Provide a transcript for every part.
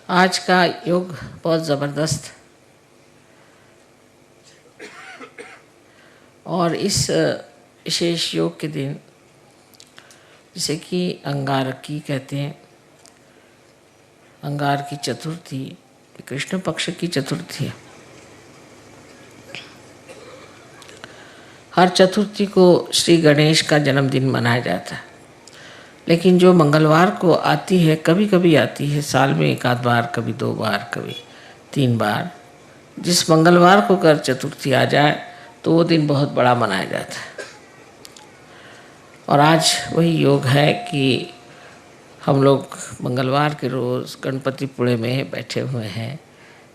आज का योग बहुत ज़बरदस्त और इस विशेष योग के दिन जिसे कि अंगारकी कहते हैं, अंगार की चतुर्थी, कृष्ण पक्ष की चतुर्थी है। हर चतुर्थी को श्री गणेश का जन्मदिन मनाया जाता है, लेकिन जो मंगलवार को आती है, कभी कभी आती है साल में एक आध बार, कभी 2 बार, कभी 3 बार, जिस मंगलवार को अगर चतुर्थी आ जाए तो वो दिन बहुत बड़ा मनाया जाता है। और आज वही योग है कि हम लोग मंगलवार के रोज़ गणपतिपुणे में बैठे हुए हैं,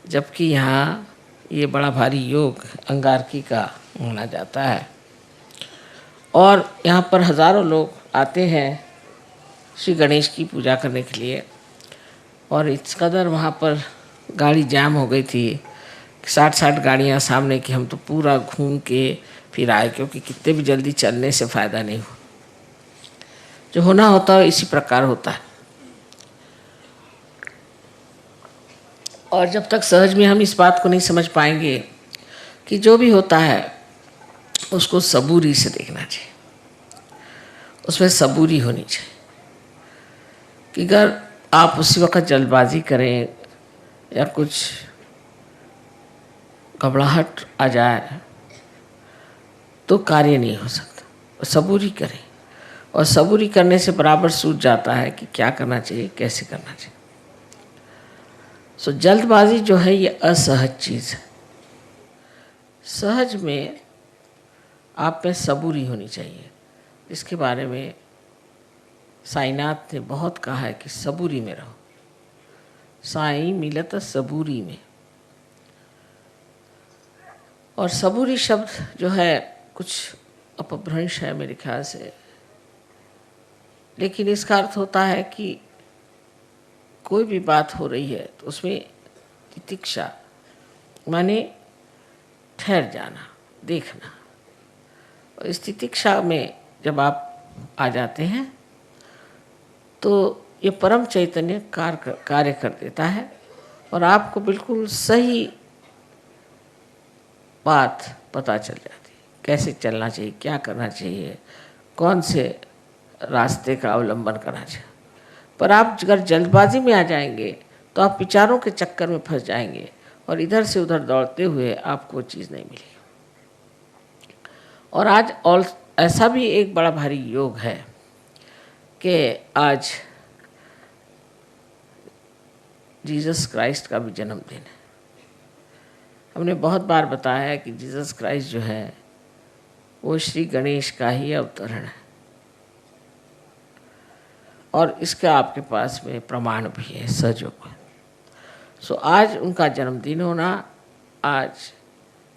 जबकि यहाँ ये बड़ा भारी योग अंगारकी का माना जाता है और यहाँ पर हज़ारों लोग आते हैं श्री गणेश की पूजा करने के लिए। और इस कदर वहाँ पर गाड़ी जाम हो गई थी, 60 गाड़ियाँ सामने की, हम तो पूरा घूम के फिर आए, क्योंकि कितने भी जल्दी चलने से फ़ायदा नहीं हो। जो होना होता है इसी प्रकार होता है। और जब तक सहज में हम इस बात को नहीं समझ पाएंगे कि जो भी होता है उसको सबूरी से देखना चाहिए, उसमें सबूरी होनी चाहिए। कि अगर आप उसी वक्त जल्दबाजी करें या कुछ घबराहट आ जाए तो कार्य नहीं हो सकता। सबूरी करें, और सबूरी करने से बराबर सूझ जाता है कि क्या करना चाहिए, कैसे करना चाहिए। सो जल्दबाजी जो है ये असहज चीज़ है। सहज में आप में सबूरी होनी चाहिए, इसके बारे में साईनाथ ने बहुत कहा है कि सबूरी में रहो, साई मिलत सबूरी में। और सबूरी शब्द जो है कुछ अपभ्रंश है मेरे ख्याल से, लेकिन इसका अर्थ होता है कि कोई भी बात हो रही है तो उसमें तितिक्षा माने ठहर जाना, देखना। और इस तितिक्षा में जब आप आ जाते हैं तो ये परम चैतन्य कार्य कर देता है और आपको बिल्कुल सही बात पता चल जाती है, कैसे चलना चाहिए, क्या करना चाहिए, कौन से रास्ते का अवलंबन करना चाहिए। पर आप अगर जल्दबाजी में आ जाएंगे तो आप विचारों के चक्कर में फंस जाएंगे और इधर से उधर दौड़ते हुए आपको चीज़ नहीं मिलेगी। और आज और ऐसा भी एक बड़ा भारी योग है कि आज जीसस क्राइस्ट का भी जन्मदिन है। हमने बहुत बार बताया है कि जीसस क्राइस्ट जो है वो श्री गणेश का ही अवतरण है, और इसका आपके पास में प्रमाण भी है, सजग है। सो आज उनका जन्मदिन होना, आज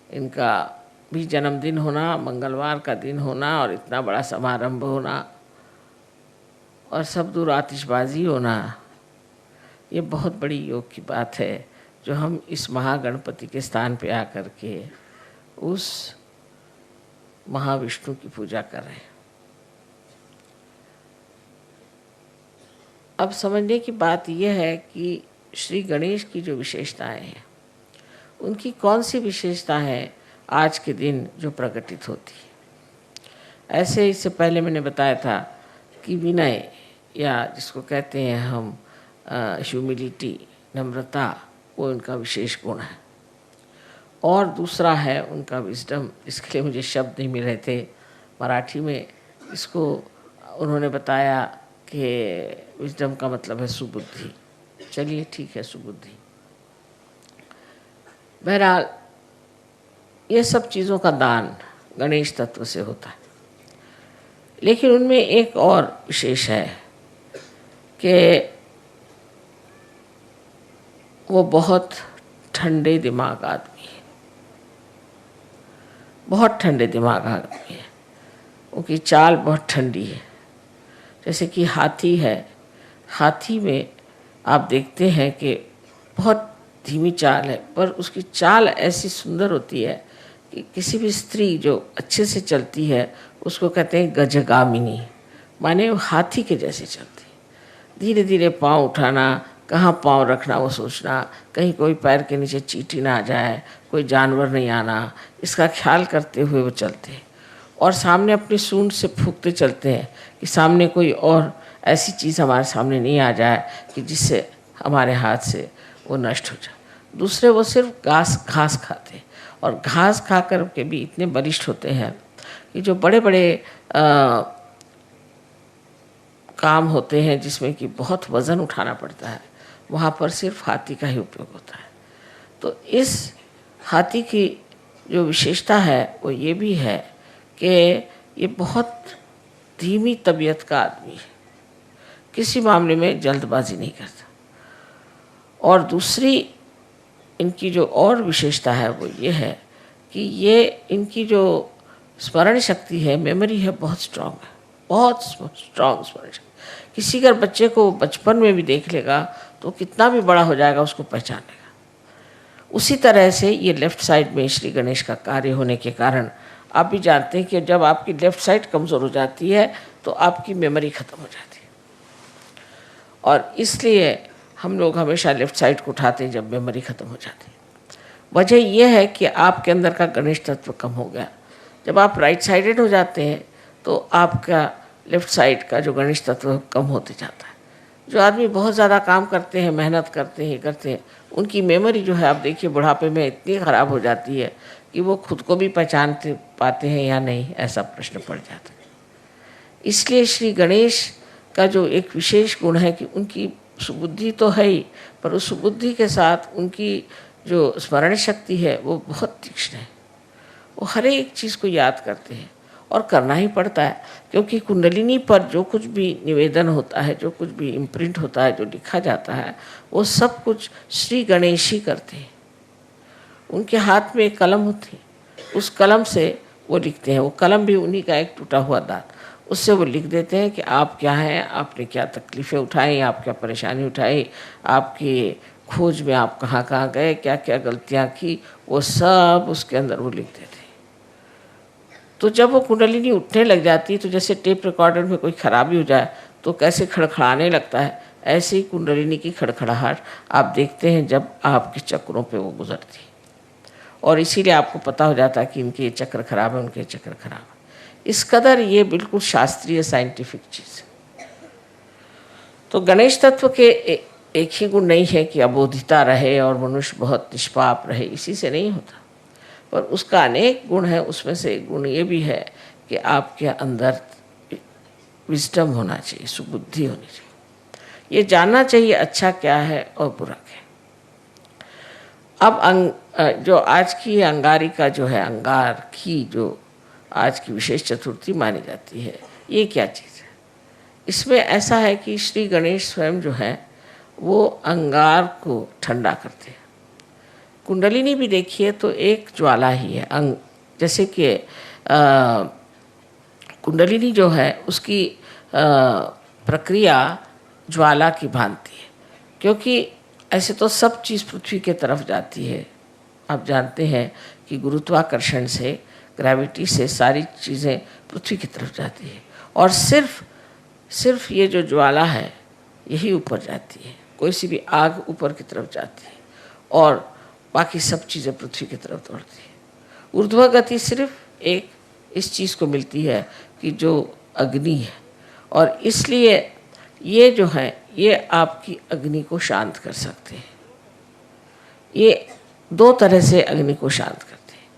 इनका भी जन्मदिन होना, मंगलवार का दिन होना और इतना बड़ा समारंभ होना और सब दूर आतिशबाजी होना, ये बहुत बड़ी योग की बात है जो हम इस महागणपति के स्थान पे आकर के उस महाविष्णु की पूजा कर रहे हैं। अब समझने की बात यह है कि श्री गणेश की जो विशेषताएं हैं, उनकी कौन सी विशेषता है आज के दिन जो प्रकटित होती है। ऐसे इससे पहले मैंने बताया था कि विनय, या जिसको कहते हैं हम ह्यूमिलिटी, नम्रता, वो उनका विशेष गुण है। और दूसरा है उनका विजडम, इसके लिए मुझे शब्द नहीं मिल रहे थे मराठी में। इसको उन्होंने बताया कि विजडम का मतलब है सुबुद्धि। चलिए ठीक है, सुबुद्धि। बहरहाल ये सब चीज़ों का दान गणेश तत्व से होता है, लेकिन उनमें एक और विशेष है कि वो बहुत ठंडे दिमाग आदमी है, बहुत ठंडे दिमाग आदमी है। उनकी चाल बहुत ठंडी है। जैसे कि हाथी है, हाथी में आप देखते हैं कि बहुत धीमी चाल है, पर उसकी चाल ऐसी सुंदर होती है कि किसी भी स्त्री जो अच्छे से चलती है उसको कहते हैं गजगामिनी, माने वो हाथी के जैसे चलती है। धीरे धीरे पाँव उठाना, कहाँ पाँव रखना वो सोचना, कहीं कोई पैर के नीचे चींटी ना आ जाए, कोई जानवर नहीं आना, इसका ख्याल करते हुए वो चलते हैं। और सामने अपनी सूंड से फूंकते चलते हैं कि सामने कोई और ऐसी चीज़ हमारे सामने नहीं आ जाए कि जिससे हमारे हाथ से वो नष्ट हो जाए। दूसरे वो सिर्फ घास खाते हैं, और घास खा कर के भी इतने बलिष्ठ होते हैं कि जो बड़े बड़े काम होते हैं जिसमें कि बहुत वज़न उठाना पड़ता है, वहाँ पर सिर्फ हाथी का ही उपयोग होता है। तो इस हाथी की जो विशेषता है वो ये भी है कि ये बहुत धीमी तबीयत का आदमी है, किसी मामले में जल्दबाजी नहीं करता। और दूसरी इनकी जो और विशेषता है वो ये है कि ये इनकी जो स्मरण शक्ति है, मेमोरी है, बहुत स्ट्रांग है, बहुत स्ट्रांग स्मरण शक्ति। किसी अगर बच्चे को बचपन में भी देख लेगा तो कितना भी बड़ा हो जाएगा उसको पहचान लेगा। उसी तरह से ये लेफ़्ट साइड में श्री गणेश का कार्य होने के कारण आप भी जानते हैं कि जब आपकी लेफ़्ट साइड कमज़ोर हो जाती है तो आपकी मेमोरी ख़त्म हो जाती है, और इसलिए हम लोग हमेशा लेफ़्ट साइड को उठाते हैं जब मेमोरी ख़त्म हो जाती है। वजह यह है कि आपके अंदर का गणेश तत्व कम हो गया। जब आप राइट साइडेड हो जाते हैं तो आपका लेफ़्ट साइड का जो गणेश तत्व कम होते जाता है। जो आदमी बहुत ज़्यादा काम करते हैं, मेहनत करते हैं, उनकी मेमोरी जो है आप देखिए बुढ़ापे में इतनी ख़राब हो जाती है कि वो खुद को भी पहचान पाते हैं या नहीं, ऐसा प्रश्न पड़ जाता है। इसलिए श्री गणेश का जो एक विशेष गुण है कि उनकी सुबुद्धि तो है ही, पर उस सुबुद्धि के साथ उनकी जो स्मरण शक्ति है वो बहुत तीक्ष्ण है। वो हर एक चीज़ को याद करते हैं, और करना ही पड़ता है, क्योंकि कुंडलिनी पर जो कुछ भी निवेदन होता है, जो कुछ भी इम्प्रिंट होता है, जो लिखा जाता है, वो सब कुछ श्री गणेश ही करते हैं। उनके हाथ में एक कलम होती है, उस कलम से वो लिखते हैं। वो कलम भी उन्हीं का एक टूटा हुआ दांत, उससे वो लिख देते हैं कि आप क्या हैं, आपने क्या तकलीफ़ें उठाई, आप क्या परेशानी उठाई, आपकी खोज में आप कहाँ कहाँ गए, क्या क्या गलतियाँ की, वो सब उसके अंदर वो लिख देते हैं। तो जब वो कुंडलिनी उठने लग जाती है तो जैसे टेप रिकॉर्डर में कोई ख़राबी हो जाए तो कैसे खड़खड़ाने लगता है, ऐसे ही कुंडलिनी की खड़खड़ाहट आप देखते हैं जब आपके चक्रों पे वो गुजरती है, और इसीलिए आपको पता हो जाता है कि इनके ये चक्र खराब है, उनके चक्र खराब है। इस कदर ये बिल्कुल शास्त्रीय साइंटिफिक चीज़ है। तो गणेश तत्व के एक ही गुण नहीं है कि अबोधिता रहे और मनुष्य बहुत निष्पाप रहे, इसी से नहीं होता, पर उसका अनेक गुण है। उसमें से एक गुण ये भी है कि आपके अंदर विजडम होना चाहिए, सुबुद्धि होनी चाहिए, ये जानना चाहिए अच्छा क्या है और बुरा क्या है। अब जो आज की अंगारिका जो है, अंगार की जो आज की विशेष चतुर्थी मानी जाती है, ये क्या चीज़ है? इसमें ऐसा है कि श्री गणेश स्वयं जो है वो अंगार को ठंडा करते हैं। कुंडलिनी भी देखिए तो एक ज्वाला ही है, जैसे कि कुंडलिनी जो है उसकी प्रक्रिया ज्वाला की भांति है, क्योंकि ऐसे तो सब चीज़ पृथ्वी के तरफ जाती है। आप जानते हैं कि गुरुत्वाकर्षण से, ग्रेविटी से सारी चीज़ें पृथ्वी की तरफ जाती है, और सिर्फ ये जो ज्वाला है यही ऊपर जाती है। कोई सी भी आग ऊपर की तरफ जाती है और बाकी सब चीज़ें पृथ्वी की तरफ दौड़ती है। ऊर्ध्व गति सिर्फ एक इस चीज़ को मिलती है कि जो अग्नि है, और इसलिए ये जो है ये आपकी अग्नि को शांत कर सकते हैं। ये दो तरह से अग्नि को शांत करते हैं।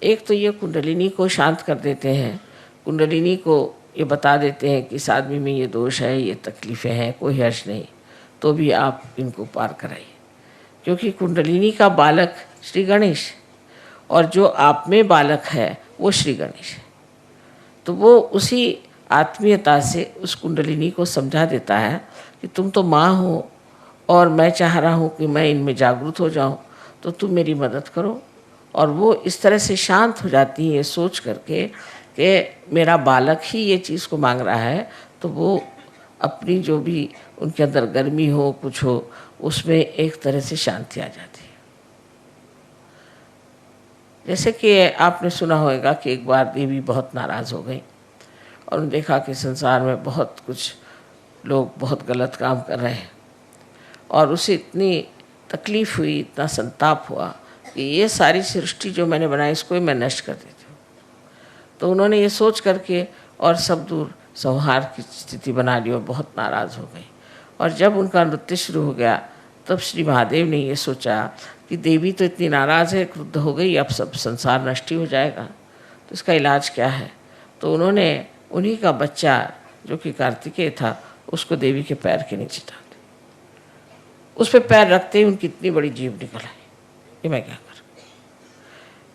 एक तो ये कुंडलिनी को शांत कर देते हैं, कुंडलिनी को ये बता देते हैं कि इस आदमी में ये दोष है, ये तकलीफ़ें हैं, कोई हर्ष नहीं, तो भी आप इनको पार कराइए, क्योंकि कुंडलिनी का बालक श्री गणेश और जो आप में बालक है वो श्री गणेश है। तो वो उसी आत्मीयता से उस कुंडलिनी को समझा देता है कि तुम तो माँ हो और मैं चाह रहा हूँ कि मैं इनमें जागरूक हो जाऊँ, तो तुम मेरी मदद करो। और वो इस तरह से शांत हो जाती है ये सोच करके कि मेरा बालक ही ये चीज़ को मांग रहा है, तो वो अपनी जो भी उनके अंदर गर्मी हो, कुछ हो, उसमें एक तरह से शांति आ जाती है। जैसे कि आपने सुना होगा कि एक बार देवी बहुत नाराज़ हो गई और उन्होंने देखा कि संसार में बहुत कुछ लोग बहुत गलत काम कर रहे हैं, और उसे इतनी तकलीफ़ हुई, इतना संताप हुआ कि ये सारी सृष्टि जो मैंने बनाई इसको ही मैं नष्ट कर देती हूँ। तो उन्होंने ये सोच करके और सब दूर संहार की स्थिति बना ली और बहुत नाराज़ हो गई। और जब उनका नृत्य शुरू हो गया तब श्री महादेव ने ये सोचा कि देवी तो इतनी नाराज़ है, क्रुद्ध हो गई, अब सब संसार नष्ट ही हो जाएगा, तो इसका इलाज क्या है। तो उन्होंने उन्हीं का बच्चा जो कि कार्तिकेय था उसको देवी के पैर के नीचे डाल दिया। उस पर पैर रखते ही उनकी इतनी बड़ी जीभ निकल आई, ये मैं क्या करूं।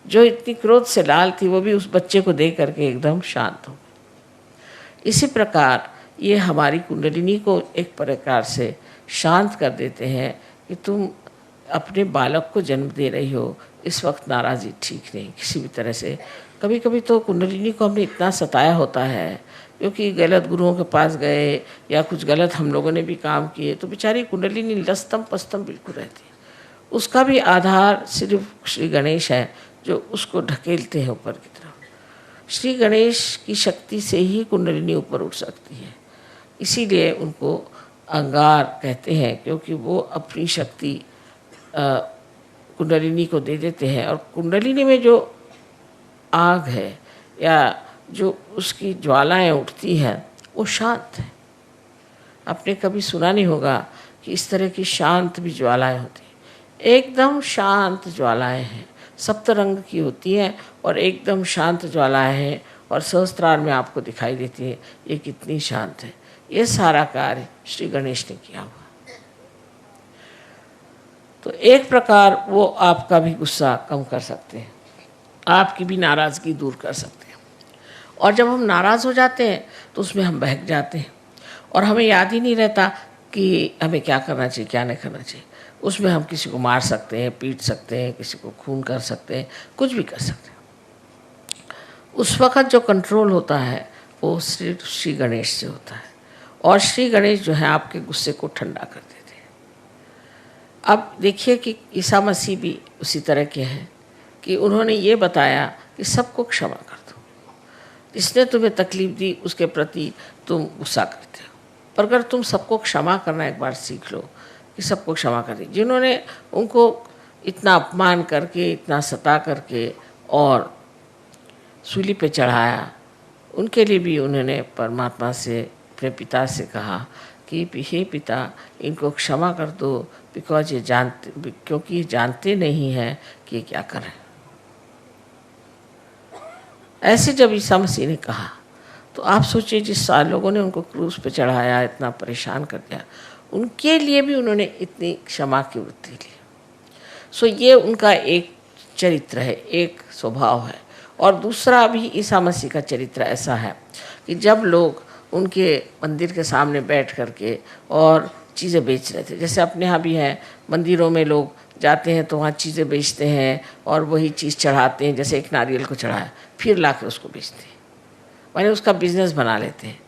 जो इतनी क्रोध से लाल थी वो भी उस बच्चे को देख करके एकदम शांत हो गई। इसी प्रकार ये हमारी कुंडलिनी को एक प्रकार से शांत कर देते हैं कि तुम अपने बालक को जन्म दे रही हो, इस वक्त नाराज़ी ठीक नहीं किसी भी तरह से। कभी कभी तो कुंडलिनी को हमने इतना सताया होता है क्योंकि गलत गुरुओं के पास गए या कुछ गलत हम लोगों ने भी काम किए, तो बेचारी कुंडलिनी लस्तम पस्तम बिल्कुल रहती है। उसका भी आधार सिर्फ श्री गणेश है जो उसको ढकेलते हैं ऊपर की तरफ। श्री गणेश की शक्ति से ही कुंडलिनी ऊपर उठ सकती है, इसीलिए उनको अंगार कहते हैं, क्योंकि वो अपनी शक्ति कुंडलिनी को दे देते हैं। और कुंडलिनी में जो आग है या जो उसकी ज्वालाएं उठती हैं वो शांत है। आपने कभी सुना नहीं होगा कि इस तरह की शांत भी ज्वालाएं होती हैं। एकदम शांत ज्वालाएं हैं, सप्त रंग की होती हैं और एकदम शांत ज्वालाएं हैं और सहस्त्रार में आपको दिखाई देती है ये कितनी शांत है। ये सारा कार्य श्री गणेश ने किया हुआ। तो एक प्रकार वो आपका भी गुस्सा कम कर सकते हैं, आपकी भी नाराज़गी दूर कर सकते हैं। और जब हम नाराज़ हो जाते हैं तो उसमें हम बहक जाते हैं और हमें याद ही नहीं रहता कि हमें क्या करना चाहिए क्या नहीं करना चाहिए। उसमें हम किसी को मार सकते हैं, पीट सकते हैं, किसी को खून कर सकते हैं, कुछ भी कर सकते हैं। उस वक़्त जो कंट्रोल होता है वो सिर्फ श्री गणेश से होता है और श्री गणेश जो है आपके गुस्से को ठंडा कर देते हैं। अब देखिए कि ईसा मसीह भी उसी तरह के हैं कि उन्होंने ये बताया कि सबको क्षमा कर दो, जिसने तुम्हें तकलीफ़ दी उसके प्रति तुम गुस्सा करते हो, पर अगर तुम सबको क्षमा करना एक बार सीख लो कि सबको क्षमा कर दी। जिन्होंने उनको इतना अपमान करके, इतना सता करके और सूली पे चढ़ाया, उनके लिए भी उन्होंने परमात्मा से, अपने पिता से कहा कि हे पिता इनको क्षमा कर दो, क्योंकि ये जानते नहीं हैं कि ये क्या करें। ऐसे जब ईसा मसीह ने कहा तो आप सोचिए जिस लोगों ने उनको क्रूस पे चढ़ाया, इतना परेशान कर दिया, उनके लिए भी उन्होंने इतनी क्षमा की वृत्ति ली। सो ये उनका एक चरित्र है, एक स्वभाव है। और दूसरा भी ईसा मसीह का चरित्र ऐसा है कि जब लोग उनके मंदिर के सामने बैठ करके और चीज़ें बेच रहे थे, जैसे अपने यहाँ भी हैं, मंदिरों में लोग जाते हैं तो वहाँ चीज़ें बेचते हैं और वही चीज़ चढ़ाते हैं, जैसे एक नारियल को चढ़ाया फिर ला के उसको बेचते हैं, मैंने उसका बिजनेस बना लेते हैं।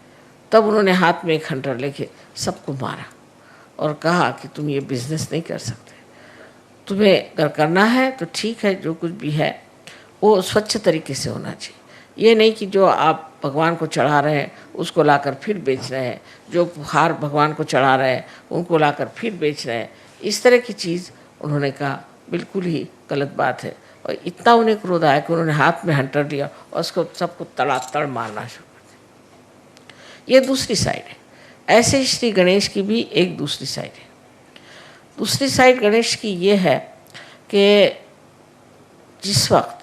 तब उन्होंने हाथ में एक खंडर लेके सबको मारा और कहा कि तुम ये बिजनेस नहीं कर सकते, तुम्हें अगर करना है तो ठीक है, जो कुछ भी है वो स्वच्छ तरीके से होना चाहिए। ये नहीं कि जो आप भगवान को चढ़ा रहे हैं उसको लाकर फिर बेच रहे हैं, जो हार भगवान को चढ़ा रहे हैं उनको लाकर फिर बेच रहे हैं, इस तरह की चीज़ उन्होंने कहा बिल्कुल ही गलत बात है। और इतना उन्हें क्रोध आया कि उन्होंने हाथ में हंटर लिया और उसको सबको तड़ातड़ मारना शुरू कर दिया। ये दूसरी साइड है। ऐसे ही श्री गणेश की भी एक दूसरी साइड है। दूसरी साइड गणेश की ये है कि जिस वक्त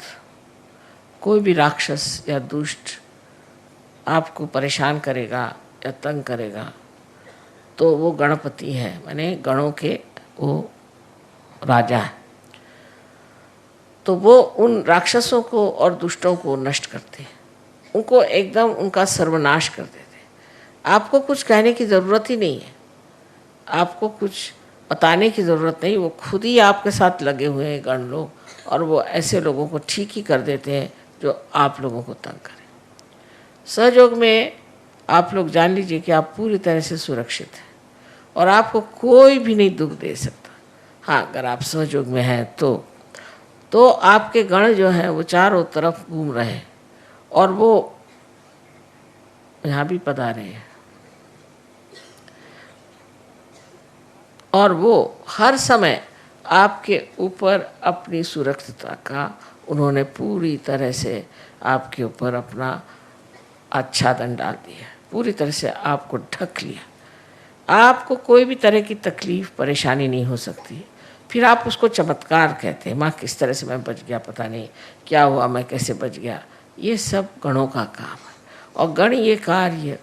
कोई भी राक्षस या दुष्ट आपको परेशान करेगा या तंग करेगा तो वो गणपति है, माने गणों के वो राजा है, तो वो उन राक्षसों को और दुष्टों को नष्ट करते हैं, उनको एकदम उनका सर्वनाश कर देते हैं। आपको कुछ कहने की ज़रूरत ही नहीं है, आपको कुछ बताने की ज़रूरत नहीं, वो खुद ही आपके साथ लगे हुए हैं गण लोग और वो ऐसे लोगों को ठीक ही कर देते हैं जो आप लोगों को तंग करें। सहयोग में आप लोग जान लीजिए कि आप पूरी तरह से सुरक्षित हैं और आपको कोई भी नहीं दुख दे सकता। हाँ, अगर आप सहयोग में हैं तो आपके गण जो हैं वो चारों तरफ घूम रहे हैं और वो यहाँ भी पधारे हैं और वो हर समय आपके ऊपर अपनी सुरक्षितता का उन्होंने पूरी तरह से आपके ऊपर अपना आच्छादन डाल दिया, पूरी तरह से आपको ढक लिया। आपको कोई भी तरह की तकलीफ परेशानी नहीं हो सकती। फिर आप उसको चमत्कार कहते हैं, माँ किस तरह से मैं बच गया, पता नहीं क्या हुआ, मैं कैसे बच गया। ये सब गणों का काम है। और गण ये कार्य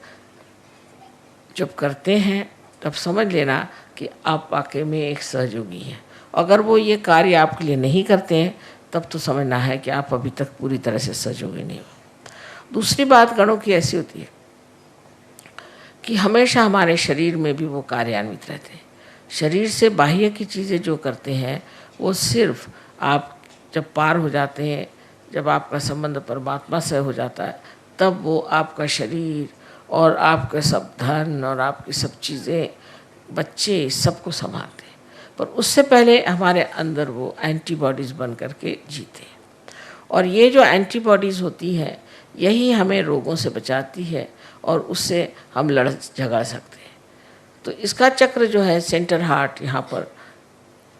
जब करते हैं तब समझ लेना कि आप वाकई में एक सहयोगी हैं। अगर वो ये कार्य आपके लिए नहीं करते हैं तब तो समझना है कि आप अभी तक पूरी तरह से सहयोगी नहीं हो। दूसरी बात गणों की ऐसी होती है कि हमेशा हमारे शरीर में भी वो कार्यान्वित रहते हैं। शरीर से बाह्य की चीज़ें जो करते हैं वो सिर्फ आप जब पार हो जाते हैं, जब आपका संबंध परमात्मा से हो जाता है, तब वो आपका शरीर और आपके सब धन और आपकी सब चीज़ें, बच्चे, सबको संभालते हैं। पर उससे पहले हमारे अंदर वो एंटीबॉडीज़ बन करके जीते हैं। और ये जो एंटीबॉडीज़ होती हैं यही हमें रोगों से बचाती है और उससे हम लड़ झगड़ सकते हैं। तो इसका चक्र जो है सेंटर हार्ट, यहाँ पर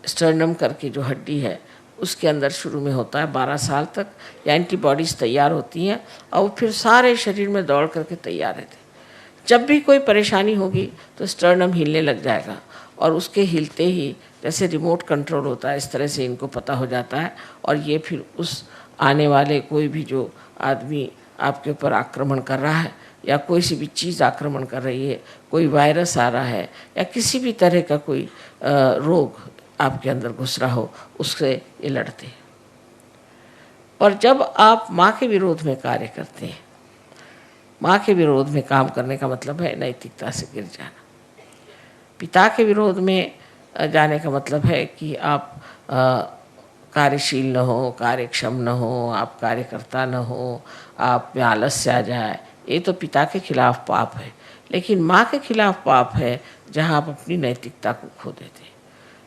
स्टर्नम करके जो हड्डी है उसके अंदर शुरू में होता है। 12 साल तक ये एंटीबॉडीज़ तैयार होती हैं और वो फिर सारे शरीर में दौड़ करके तैयार रहते हैं। जब भी कोई परेशानी होगी तो स्टर्नम हिलने लग जाएगा और उसके हिलते ही जैसे रिमोट कंट्रोल होता है इस तरह से इनको पता हो जाता है। और ये फिर उस आने वाले कोई भी जो आदमी आपके ऊपर आक्रमण कर रहा है या कोई सी भी चीज़ आक्रमण कर रही है, कोई वायरस आ रहा है या किसी भी तरह का कोई रोग आपके अंदर घुस रहा हो, उससे ये लड़ते हैं। और जब आप माँ के विरोध में कार्य करते हैं, माँ के विरोध में काम करने का मतलब है नैतिकता से गिर जाना। पिता के विरोध में जाने का मतलब है कि आप कार्यशील न हो, कार्यक्षम न हो, आप कार्यकर्ता न हो, आप में आलस्य आ जाए। ये तो पिता के खिलाफ पाप है। लेकिन माँ के खिलाफ पाप है जहाँ आप अपनी नैतिकता को खो देते हैं।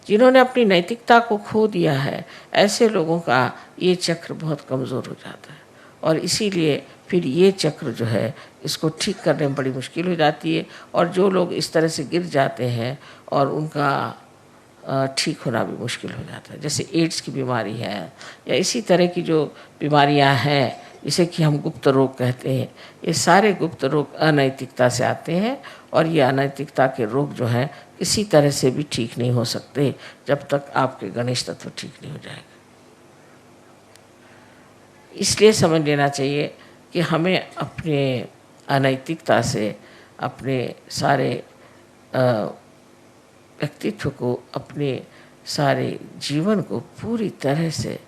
जिन्होंने अपनी नैतिकता को खो दिया है ऐसे लोगों का ये चक्र बहुत कमज़ोर हो जाता है और इसीलिए फिर ये चक्र जो है इसको ठीक करने में बड़ी मुश्किल हो जाती है। और जो लोग इस तरह से गिर जाते हैं और उनका ठीक होना भी मुश्किल हो जाता है, जैसे एड्स की बीमारी है या इसी तरह की जो बीमारियां हैं जिसे कि हम गुप्त रोग कहते हैं, ये सारे गुप्त रोग अनैतिकता से आते हैं। और ये अनैतिकता के रोग जो हैं किसी तरह से भी ठीक नहीं हो सकते जब तक आपके गणेश तत्व ठीक नहीं हो जाएगा। इसलिए समझ लेना चाहिए कि हमें अपने अनैतिकता से अपने सारे व्यक्तित्व को, अपने सारे जीवन को पूरी तरह से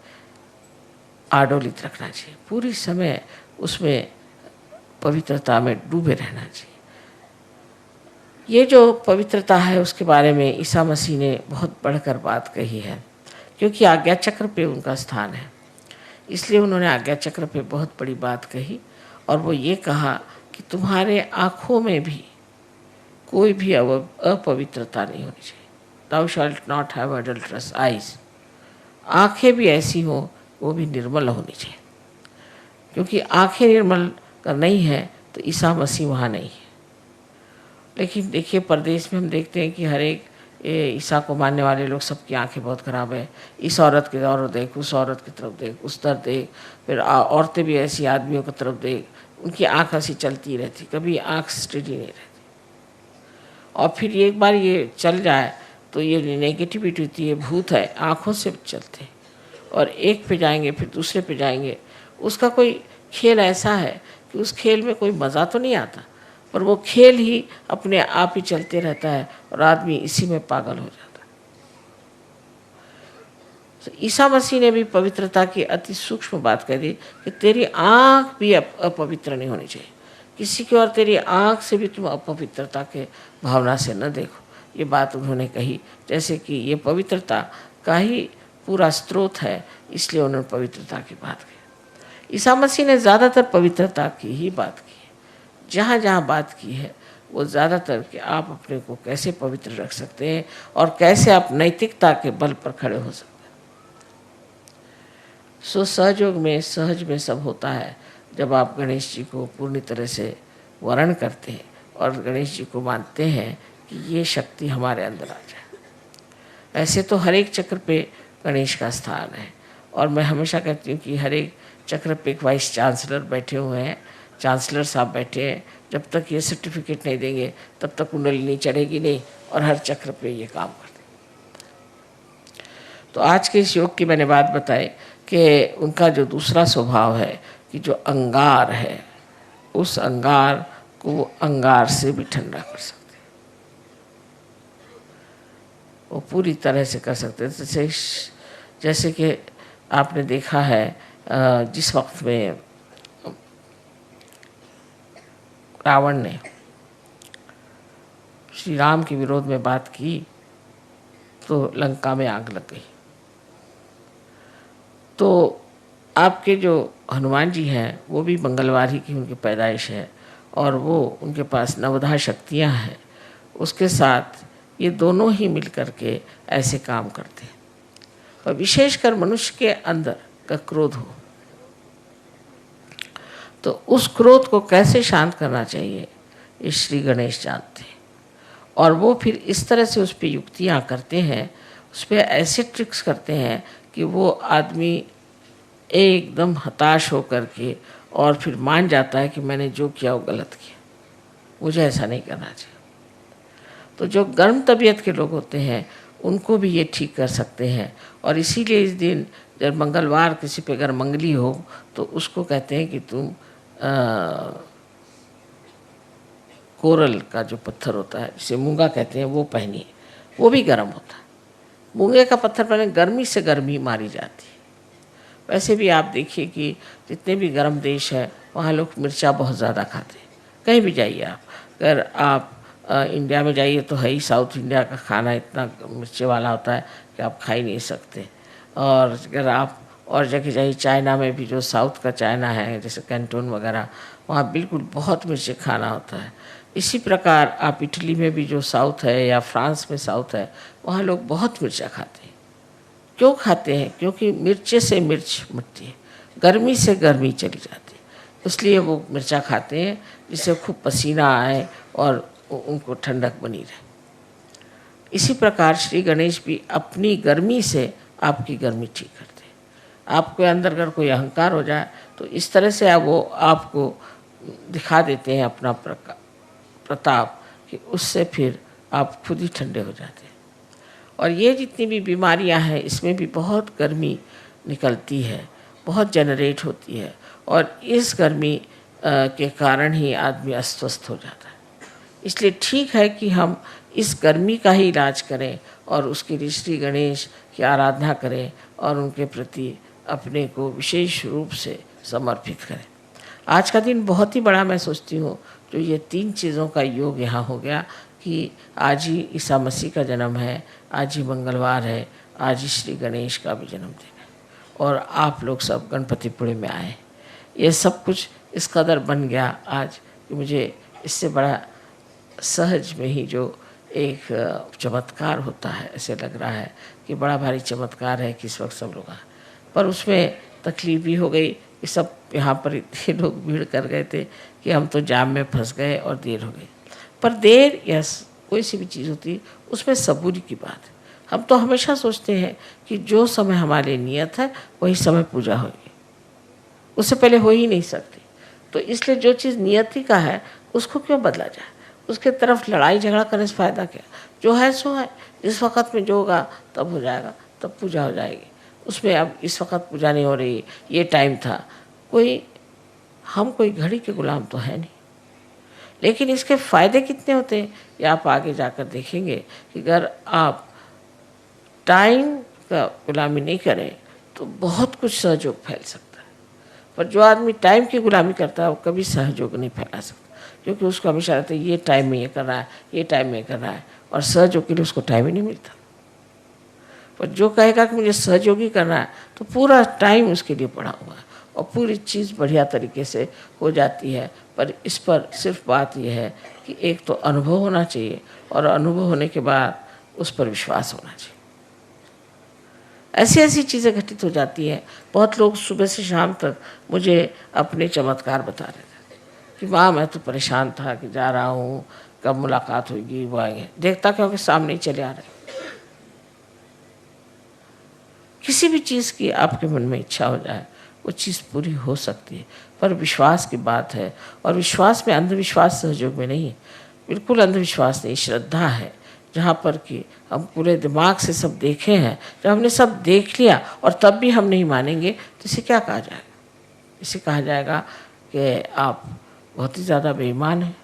आडोलित रखना चाहिए। पूरी समय उसमें पवित्रता में डूबे रहना चाहिए। ये जो पवित्रता है उसके बारे में ईसा मसीह ने बहुत बढ़कर बात कही है, क्योंकि आज्ञा चक्र पे उनका स्थान है। इसलिए उन्होंने आज्ञा चक्र पे बहुत बड़ी बात कही और वो ये कहा कि तुम्हारे आँखों में भी कोई भी अपवित्रता नहीं होनी चाहिए। Thou shalt not have adulterous eyes। आँखें भी ऐसी हों, वो भी निर्मल होनी चाहिए, क्योंकि आँखें निर्मल कर नहीं है तो ईसा मसीह वहाँ नहीं है। लेकिन देखिए परदेश में हम देखते हैं कि हर एक ईसा को मानने वाले लोग सबकी आंखें बहुत ख़राब है। इस औरत की तरफ देख, उस औरत की तरफ देख, उस तरफ देख, फिर औरतें भी ऐसी आदमियों की तरफ देख, उनकी आंख ऐसी चलती रहती, कभी आंख स्टेडी नहीं रहती। और फिर एक बार ये चल जाए तो ये नेगेटिविटी होती है, भूत है, आँखों से चलते हैं और एक पे जाएंगे फिर दूसरे पे जाएंगे। उसका कोई खेल ऐसा है कि उस खेल में कोई मज़ा तो नहीं आता, पर वो खेल ही अपने आप ही चलते रहता है और आदमी इसी में पागल हो जाता है। तो ईसा मसीह ने भी पवित्रता की अति सूक्ष्म बात कह दी कि तेरी आँख भी अपवित्र नहीं होनी चाहिए। किसी की और तेरी आँख से भी तुम अपवित्रता के भावना से न देखो। ये बात उन्होंने कही, जैसे कि ये पवित्रता का ही पूरा स्रोत है, इसलिए उन्होंने पवित्रता की बात की। ईसा मसीह ने ज़्यादातर पवित्रता की ही बात की है। जहाँ जहाँ बात की है वो ज़्यादातर कि आप अपने को कैसे पवित्र रख सकते हैं और कैसे आप नैतिकता के बल पर खड़े हो सकते हैं। सो सहयोग में, सहज में सब होता है जब आप गणेश जी को पूर्ण तरह से वर्ण करते हैं और गणेश जी को मानते हैं कि ये शक्ति हमारे अंदर आ जाए। ऐसे तो हर एक चक्र पे गणेश का स्थान है, और मैं हमेशा कहती हूँ कि हर एक चक्र पे एक वाइस चांसलर बैठे हुए हैं, चांसलर साहब बैठे हैं। जब तक ये सर्टिफिकेट नहीं देंगे तब तक कुंडली चढ़ेगी नहीं, और हर चक्र पे ये काम करते। तो आज के इस योग की मैंने बात बताई कि उनका जो दूसरा स्वभाव है कि जो अंगार है, उस अंगार को वो अंगार से भी ठंडा कर सकते हैं, वो पूरी तरह से कर सकते हैं। जैसे कि आपने देखा है जिस वक्त में रावण ने श्री राम के विरोध में बात की तो लंका में आग लग गई। तो आपके जो हनुमान जी हैं वो भी मंगलवार ही की उनकी पैदाइश है, और वो उनके पास नवधा शक्तियाँ हैं, उसके साथ ये दोनों ही मिल कर के ऐसे काम करते हैं। और विशेषकर मनुष्य के अंदर का क्रोध हो तो उस क्रोध को कैसे शांत करना चाहिए ये श्री गणेश जानते हैं, और वो फिर इस तरह से उस पर युक्तियाँ करते हैं, उस पर ऐसे ट्रिक्स करते हैं कि वो आदमी एकदम हताश हो कर के और फिर मान जाता है कि मैंने जो किया वो गलत किया, मुझे ऐसा नहीं करना चाहिए। तो जो गर्म तबीयत के लोग होते हैं उनको भी ये ठीक कर सकते हैं, और इसीलिए इस दिन जब मंगलवार किसी पे अगर मंगली हो तो उसको कहते हैं कि तुम कोरल का जो पत्थर होता है जिसे मूंगा कहते हैं वो पहनिए, वो भी गर्म होता है। मूंगे का पत्थर पहने गर्मी से गर्मी मारी जाती है। वैसे भी आप देखिए कि जितने भी गर्म देश है वहाँ लोग मिर्चा बहुत ज़्यादा खाते हैं। कहीं भी जाइए आप, अगर आप इंडिया में जाइए तो है ही साउथ इंडिया का खाना इतना मिर्चे वाला होता है कि आप खा ही नहीं सकते। और अगर आप और जगह जाइए, चाइना में भी जो साउथ का चाइना है जैसे कैंटून वगैरह, वहाँ बिल्कुल बहुत मिर्ची खाना होता है। इसी प्रकार आप इटली में भी जो साउथ है या फ्रांस में साउथ है वहाँ लोग बहुत मिर्चा खाते हैं। क्यों खाते हैं? क्योंकि मिर्चे से मिर्च मिटती है, गर्मी से गर्मी चली जाती है, इसलिए वो मिर्चा खाते हैं जिससे खूब पसीना आए और उनको ठंडक बनी रहे। इसी प्रकार श्री गणेश भी अपनी गर्मी से आपकी गर्मी ठीक करते हैं। आपके अंदर अगर कोई अहंकार हो जाए तो इस तरह से वो आपको दिखा देते हैं अपना प्रताप कि उससे फिर आप खुद ही ठंडे हो जाते हैं। और ये जितनी भी बीमारियां हैं इसमें भी बहुत गर्मी निकलती है, बहुत जनरेट होती है, और इस गर्मी के कारण ही आदमी अस्वस्थ हो जाता है। इसलिए ठीक है कि हम इस गर्मी का ही इलाज करें और उसके लिए श्री गणेश की आराधना करें और उनके प्रति अपने को विशेष रूप से समर्पित करें। आज का दिन बहुत ही बड़ा मैं सोचती हूँ, जो ये 3 चीज़ों का योग यहाँ हो गया कि आज ही ईसा मसीह का जन्म है, आज ही मंगलवार है, आज ही श्री गणेश का भी जन्मदिन है, और आप लोग सब गणपतिपुरे में आए। ये सब कुछ इस कदर बन गया आज कि मुझे इससे बड़ा सहज में ही जो एक चमत्कार होता है ऐसे लग रहा है कि बड़ा भारी चमत्कार है कि इस वक्त सब लोग आए। पर उसमें तकलीफ भी हो गई कि सब यहाँ पर इतने लोग भीड़ कर गए थे कि हम तो जाम में फंस गए और देर हो गई। पर देर या कोई सी भी चीज़ होती उसमें सबूरी की बात है। हम तो हमेशा सोचते हैं कि जो समय हमारे लिए नियत है वही समय पूजा होगी, उससे पहले हो ही नहीं सकती। तो इसलिए जो चीज़ नियति का है उसको क्यों बदला जाए, उसके तरफ लड़ाई झगड़ा करने से फ़ायदा क्या। जो है सो है, जिस वक़्त में जो होगा तब हो जाएगा, तब पूजा हो जाएगी। उसमें अब इस वक़्त पूजा नहीं हो रही, ये टाइम था, हम कोई घड़ी के गुलाम तो है नहीं। लेकिन इसके फ़ायदे कितने होते हैं ये आप आगे जाकर देखेंगे कि अगर आप टाइम का गुलामी नहीं करें तो बहुत कुछ सहयोग फैल सकता है। पर जो आदमी टाइम की गुलामी करता है वो कभी सहयोग नहीं फैला सकता, क्योंकि उसको हमेशा रहता है ये टाइम में ये कर रहा है, ये टाइम में कर रहा है, और सहयोग के लिए उसको टाइम ही नहीं मिलता। पर जो कहेगा कि मुझे सहयोगी करना है तो पूरा टाइम उसके लिए पड़ा हुआ है और पूरी चीज़ बढ़िया तरीके से हो जाती है। पर इस पर सिर्फ बात यह है कि एक तो अनुभव होना चाहिए, और अनुभव होने के बाद उस पर विश्वास होना चाहिए। ऐसी ऐसी चीज़ें घटित हो जाती हैं। बहुत लोग सुबह से शाम तक मुझे अपने चमत्कार बता रहे थे कि माँ मैं तो परेशान था कि जा रहा हूँ, कब मुलाकात होगी, वो आएंगे। देखता क्योंकि सामने ही चले आ रहे। किसी भी चीज़ की आपके मन में इच्छा हो जाए वो चीज़ पूरी हो सकती है, पर विश्वास की बात है। और विश्वास में अंधविश्वास सहयोग में नहीं है, बिल्कुल अंधविश्वास नहीं, श्रद्धा है। जहाँ पर कि हम पूरे दिमाग से सब देखे हैं, जब हमने सब देख लिया और तब भी हम नहीं मानेंगे तो इसे क्या कहा जाएगा? इसे कहा जाएगा कि आप बहुत ही ज़्यादा बेईमान हैं,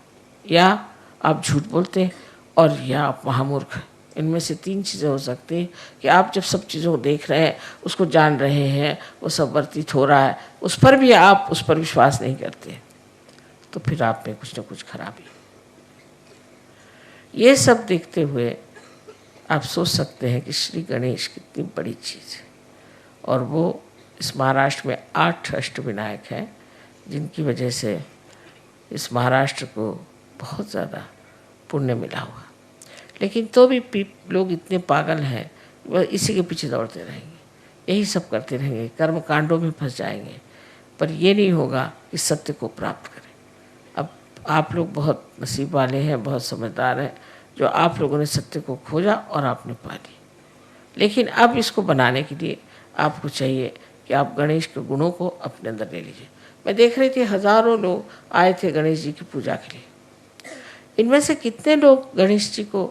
या आप झूठ बोलते हैं, और या आप महामूर्ख हैं। इनमें से 3 चीज़ें हो सकती हैं कि आप जब सब चीज़ों को देख रहे हैं, उसको जान रहे हैं, वो सब वर्तित हो रहा है, उस पर भी आप उस पर विश्वास नहीं करते, तो फिर आप में कुछ न कुछ खराबी। ये सब देखते हुए आप सोच सकते हैं कि श्री गणेश कितनी बड़ी चीज़ है। और वो इस महाराष्ट्र में 8 अष्टविनायक हैं, जिनकी वजह से इस महाराष्ट्र को बहुत ज़्यादा पुण्य मिला हुआ। लेकिन तो भी लोग इतने पागल हैं, वह इसी के पीछे दौड़ते रहेंगे, यही सब करते रहेंगे, कर्म कांडों में फंस जाएंगे, पर ये नहीं होगा कि सत्य को प्राप्त करें। अब आप लोग बहुत नसीब वाले हैं, बहुत समझदार हैं, जो आप लोगों ने सत्य को खोजा और आपने पा ली। लेकिन अब इसको बनाने के लिए आपको चाहिए कि आप गणेश के गुणों को अपने अंदर ले लीजिए। मैं देख रही थी हज़ारों लोग आए थे गणेश जी की पूजा के लिए। इनमें से कितने लोग गणेश जी को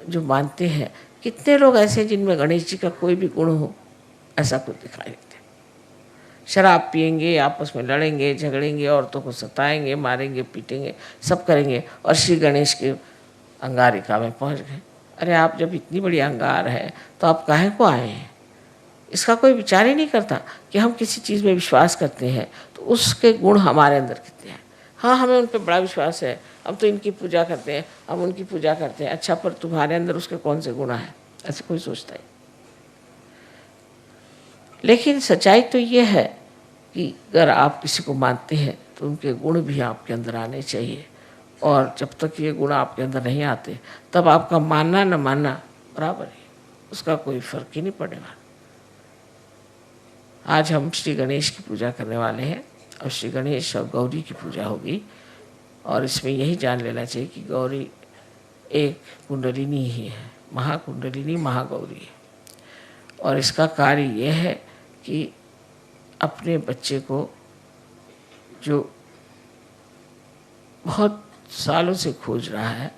जो मानते हैं, कितने लोग ऐसे हैं जिनमें गणेश जी का कोई भी गुण हो, ऐसा कुछ दिखाई नहीं देता। शराब पिएंगे, आपस में लड़ेंगे, झगड़ेंगे, औरतों को सताएंगे, मारेंगे, पीटेंगे, सब करेंगे, और श्री गणेश के अंगारिका में पहुंच गए। अरे आप जब इतनी बड़ी अंगार है तो आप काहे को आए हैं? इसका कोई विचार ही नहीं करता कि हम किसी चीज़ में विश्वास करते हैं तो उसके गुण हमारे अंदर कितने हैं। हाँ, हमें उन पर बड़ा विश्वास है, हम तो इनकी पूजा करते हैं, हम उनकी पूजा करते हैं। अच्छा, पर तुम्हारे अंदर उसके कौन से गुण हैं? ऐसे कोई सोचता है। लेकिन सच्चाई तो ये है कि अगर आप किसी को मानते हैं तो उनके गुण भी आपके अंदर आने चाहिए, और जब तक ये गुण आपके अंदर नहीं आते तब आपका मानना न मानना बराबर है, उसका कोई फर्क ही नहीं पड़ने वाला। आज हम श्री गणेश की पूजा करने वाले हैं, और श्री गणेश और गौरी की पूजा होगी, और इसमें यही जान लेना चाहिए कि गौरी एक कुंडलिनी ही है, महाकुंडलिनी महागौरी है। और इसका कार्य यह है कि अपने बच्चे को जो बहुत सालों से खोज रहा है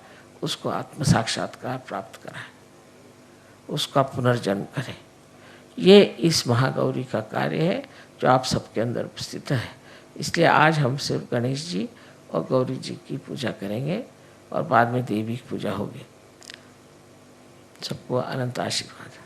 उसको आत्म साक्षात्कार प्राप्त कराए, उसका पुनर्जन्म करें। ये इस महागौरी का कार्य है जो आप सबके अंदर स्थित है। इसलिए आज हम सिर्फ गणेश जी और गौरी जी की पूजा करेंगे, और बाद में देवी की पूजा होगी। सबको अनंत आशीर्वाद।